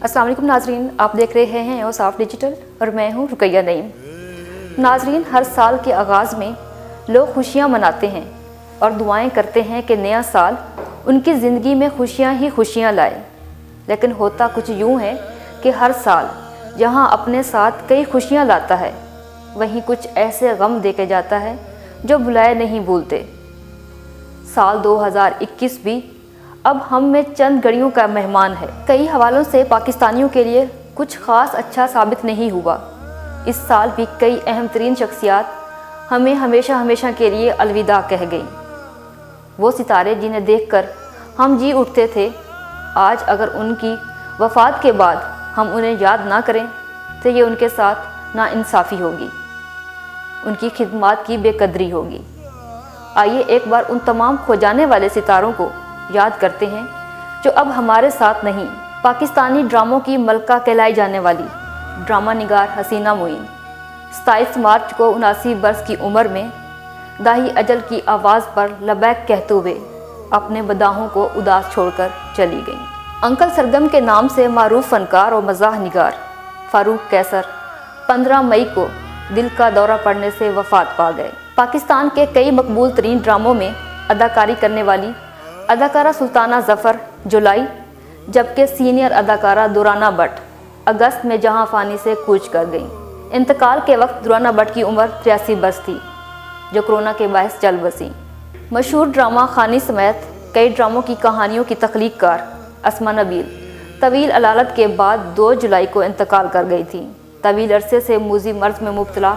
अस्सलाम वालेकुम नाजरीन, आप देख रहे हैं औसाफ डिजिटल और मैं हूं रुकैया नईम। नाजरीन, हर साल के आगाज़ में लोग खुशियां मनाते हैं और दुआएं करते हैं कि नया साल उनकी ज़िंदगी में खुशियां ही खुशियां लाए। लेकिन होता कुछ यूं है कि हर साल जहां अपने साथ कई खुशियां लाता है, वहीं कुछ ऐसे गम देके जाता है जो भुलाए नहीं भूलते। साल 2021 भी अब हम में चंद घड़ियों का मेहमान है। कई हवालों से पाकिस्तानियों के लिए कुछ ख़ास अच्छा साबित नहीं हुआ। इस साल भी कई अहम तरीन शख्सियात हमें हमेशा हमेशा के लिए अलविदा कह गईं। वो सितारे जिन्हें देखकर हम जी उठते थे, आज अगर उनकी वफ़ात के बाद हम उन्हें याद ना करें तो ये उनके साथ नाइंसाफ़ी होगी, उनकी खिदमत की बेकदरी होगी। आइए एक बार उन तमाम खो जाने वाले सितारों को याद करते हैं जो अब हमारे साथ नहीं। पाकिस्तानी ड्रामों की मलका कहलाई जाने वाली ड्रामा निगार हसीना मोइन 27 मार्च को 79 वर्ष की उम्र में दाही अजल की आवाज़ पर लबैक कहते हुए अपने बदाहों को उदास छोड़कर चली गईं। अंकल सरगम के नाम से मारूफ फ़नकार और मज़ाह निगार फ़ारूक कैसर 15 मई को दिल का दौरा पड़ने से वफ़ात पा गए। पाकिस्तान के कई मकबूल तरीन ड्रामों में अदाकारी करने वाली अदाकारा सुल्ताना ज़फ़र जुलाई, जबकि सीनियर अदाकारा दुराना भट्ट अगस्त में जहां फ़ानी से कूच कर गईं। इंतकाल के वक्त दुराना भट्ट की उम्र 83 वर्ष थी, जो कोरोना के बायस चल बसी। मशहूर ड्रामा खानी समेत कई ड्रामों की कहानियों की तख्लीक़कार अस्मा नबील तवील अलालत के बाद 2 जुलाई को इंतकाल कर गई थी। तवील अरसे से मूजी मर्ज में मुब्तला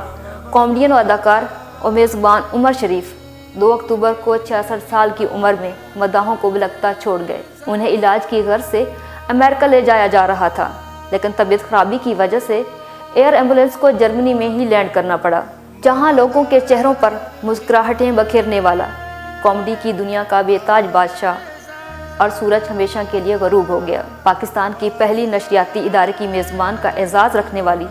कॉमेडियन और अदाकार और मेज़बान उमर शरीफ 2 अक्टूबर को 66 साल की उम्र में मदाहों को बिलखता छोड़ गए। उन्हें इलाज की गर्ज से अमेरिका ले जाया जा रहा था, लेकिन तबीयत खराबी की वजह से एयर एम्बुलेंस को जर्मनी में ही लैंड करना पड़ा, जहां लोगों के चेहरों पर मुस्कुराहटें बखेरने वाला कॉमेडी की दुनिया का बेताज बादशाह और सूरज हमेशा के लिए गरूब हो गया। पाकिस्तान की पहली नशरियाती इदारे की मेज़बान का एजाज़ रखने वाली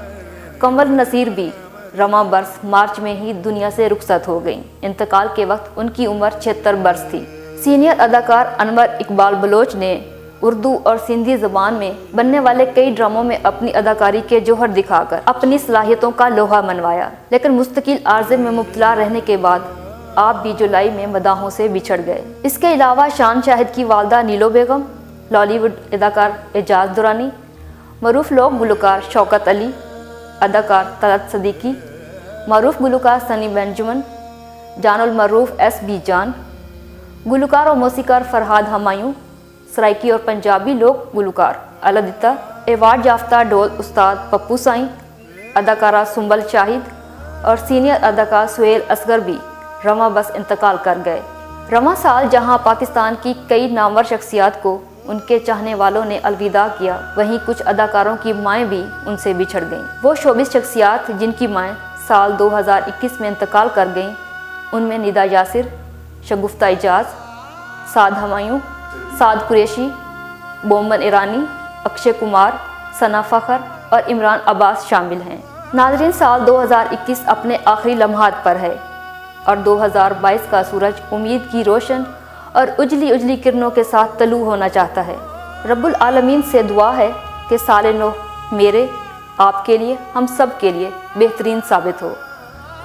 कमल नसीर भी रमा बरस मार्च में ही दुनिया से रुखसत हो गईं। इंतकाल के वक्त उनकी उम्र 76 वर्ष थी। सीनियर अदाकार अनवर इकबाल बलोच ने उर्दू और सिंधी ज़बान में बनने वाले कई ड्रामों में अपनी अदाकारी के जौहर दिखाकर अपनी सलाहियतों का लोहा मनवाया, लेकिन मुस्तकिल आर्ज़े में मुब्तला रहने के बाद आप भी जुलाई में मदाहों से बिछड़ गए। इसके अलावा शान शाहिद की वालदा नीलो बेगम, लॉलीवुड अदाकार एजाज दुरानी, मरूफ लोक गुलकार शौकत अली, अदाकार तलत सदीकी, मरूफ गुलकार सनी बेंजमन, जानुल मरूफ S.B. जान, गुलकार और मौसीकार फरहाद हमायूं, सराइकी और पंजाबी लोक गुलकार अलदिता, एवार्ड याफ्ता ढोल उस्ताद पप्पू साईं, अदाकारा सुंबल शाहिद और सीनियर अदाकार सुहेल असगर भी रमा बस इंतकाल कर गए। रमा साल जहां पाकिस्तान की कई नामवर शख्सियात को उनके चाहने वालों ने अलविदा किया, वहीं कुछ अदाकारों की माएँ भी उनसे बिछड़ गईं। वो शोबिस शख्सियात जिनकी माएँ साल 2021 में इंतकाल कर गईं, उनमें निदा यासिर, शगुफ्ता इजाज़, साद हमायूं, साद कुरैशी, बोमन ईरानी, अक्षय कुमार, सना फ़खर और इमरान अब्बास शामिल हैं। नाज़रीन, साल 2021 अपने आखिरी लम्हात पर है और 2022 का सूरज उम्मीद की रोशन और उजली उजली किरणों के साथ तलू होना चाहता है। रब्बुल आलमीन से दुआ है कि साल नौ मेरे, आपके लिए, हम सब के लिए बेहतरीन साबित हो।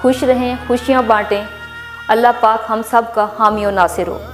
खुश रहें, खुशियाँ बांटें। अल्लाह पाक हम सब का हामी और नासिर हो।